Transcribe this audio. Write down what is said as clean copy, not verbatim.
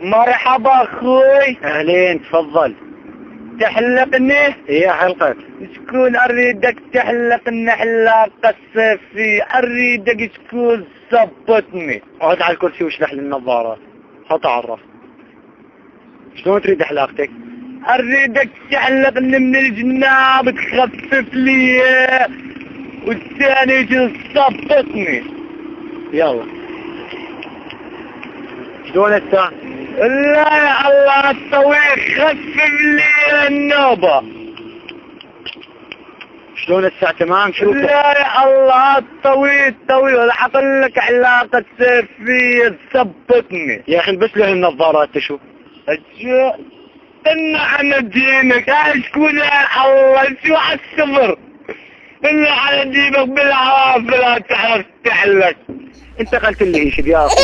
مرحبا اخوي. اهلين تفضل. تحلقني؟ ايه حلقك. شكون اريدك تحلقني حلاقة الصيفية؟ اريدك شكون ظبطني. اقعد على الكرسي واشلح لي النظارات. حط عرف. شلون تريد حلاقتك؟ اريدك تحلقني من الجناب تخفف لي والثاني تظبطني. يلا. شلون هسه؟ لا يا الله الطويل خفف لي النوبة. شلون الساعة تمام؟ شو لا يا الله الطويل الحق لك علاقة سيفية تثبتني. يا اخي البس له النظارات تشوف. شو استنى على دينك اشكون يا الله شو عالصبر. استنى على دينك بالعافية لا تعرف تحلك. انت قلت لي ايش يا اخي.